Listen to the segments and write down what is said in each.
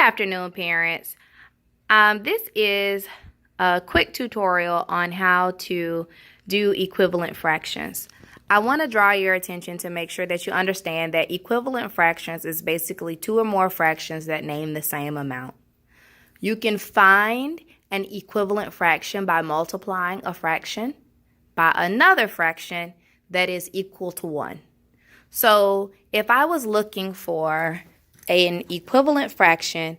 afternoon, parents. This is a quick tutorial on how to do equivalent fractions. I want to draw your attention to make sure that you understand that equivalent fractions is basically two or more fractions that name the same amount. You can find an equivalent fraction by multiplying a fraction by another fraction that is equal to 1. So if I was looking for an equivalent fraction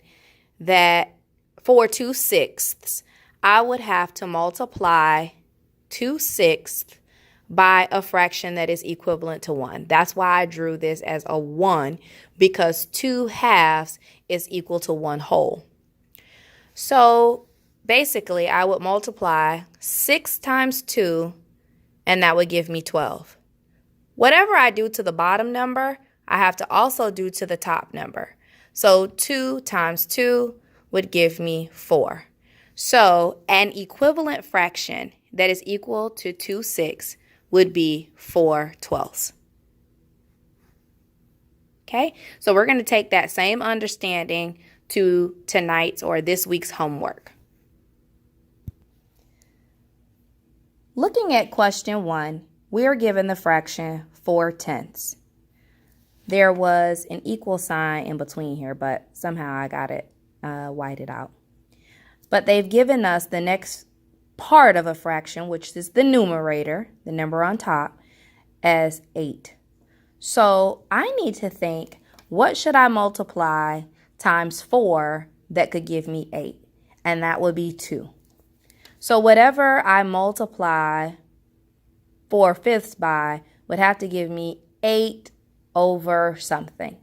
that for 2/6, I would have to multiply 2/6 by a fraction that is equivalent to 1. That's why I drew this as a 1, because 2/2 is equal to 1 whole. So basically, I would multiply 6 times 2, and that would give me 12. Whatever I do to the bottom number, I have to also do to the top number. So 2 times 2 would give me 4. So an equivalent fraction that is equal to 2/6 would be 4/12. Okay, so we're going to take that same understanding to tonight's or this week's homework. Looking at question 1, we are given the fraction 4/10. There was an equal sign in between here, but somehow I got it whited out. But they've given us the next part of a fraction, which is the numerator, the number on top, as 8. So I need to think, what should I multiply times 4 that could give me 8? And that would be 2. So whatever I multiply 4/5 by would have to give me 8 over something.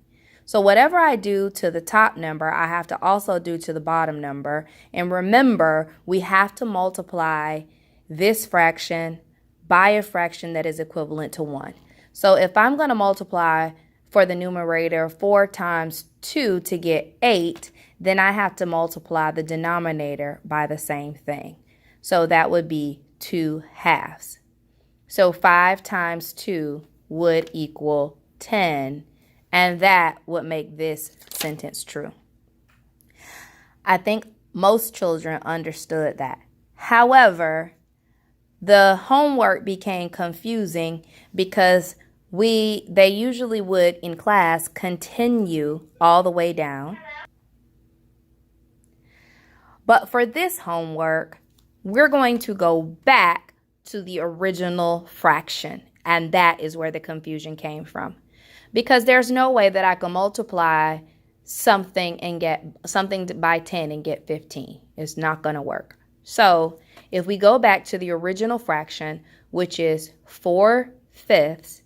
So whatever I do to the top number, I have to also do to the bottom number. And remember, we have to multiply this fraction by a fraction that is equivalent to 1. So if I'm going to multiply for the numerator 4 times 2 to get 8, then I have to multiply the denominator by the same thing. So that would be 2/2. So 5 times 2 would equal 10, and that would make this sentence true. I think most children understood that. However, the homework became confusing because they usually would in class continue all the way down. But for this homework, we're going to go back to the original fraction, and that is where the confusion came from. Because there's no way that I can multiply something and get something by 10 and get 15. It's not going to work. So if we go back to the original fraction, which is 4/5,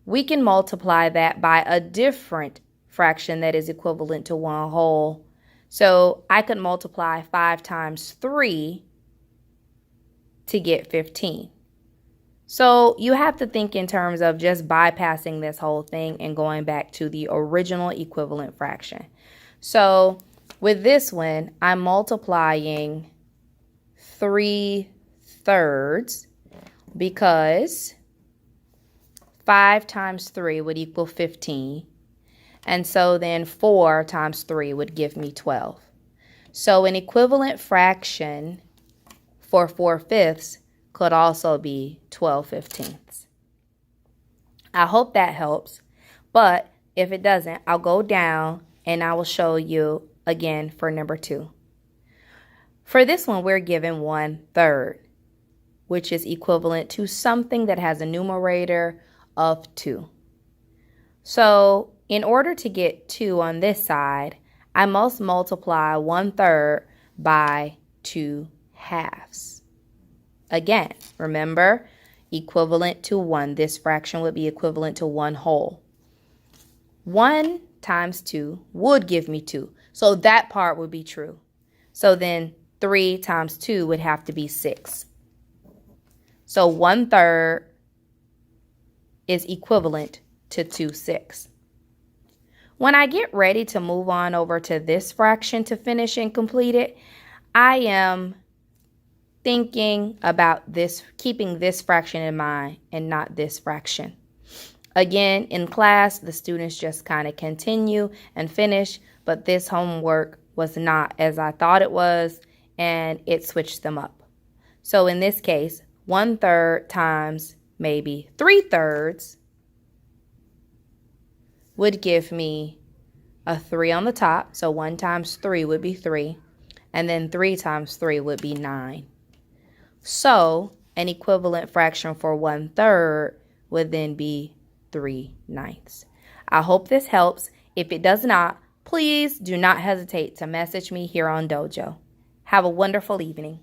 we can multiply that by a different fraction that is equivalent to 1 whole. So I could multiply 5 times 3 to get 15. So you have to think in terms of just bypassing this whole thing and going back to the original equivalent fraction. So with this one, I'm multiplying 3/3 because 5 times 3 would equal 15. And so then 4 times 3 would give me 12. So an equivalent fraction for 4/5 could also be 12/15. I hope that helps, but if it doesn't, I'll go down and I will show you again for number 2. For this one, we're given 1/3, which is equivalent to something that has a numerator of 2. So in order to get 2 on this side, I must multiply 1/3 by 2/2. Again, remember, equivalent to 1. This fraction would be equivalent to 1 whole. 1 times 2 would give me 2. So that part would be true. So then 3 times 2 would have to be 6. So 1/3 is equivalent to 2/6. When I get ready to move on over to this fraction to finish and complete it, I am thinking about this, keeping this fraction in mind and not this fraction. Again, in class, the students just kind of continue and finish, but this homework was not as I thought it was, and it switched them up. So in this case, 1/3 times maybe 3/3 would give me a 3 on the top. So 1 times 3 would be 3. And then 3 times 3 would be 9. So an equivalent fraction for 1/3 would then be 3/9. I hope this helps. If it does not, please do not hesitate to message me here on Dojo. Have a wonderful evening.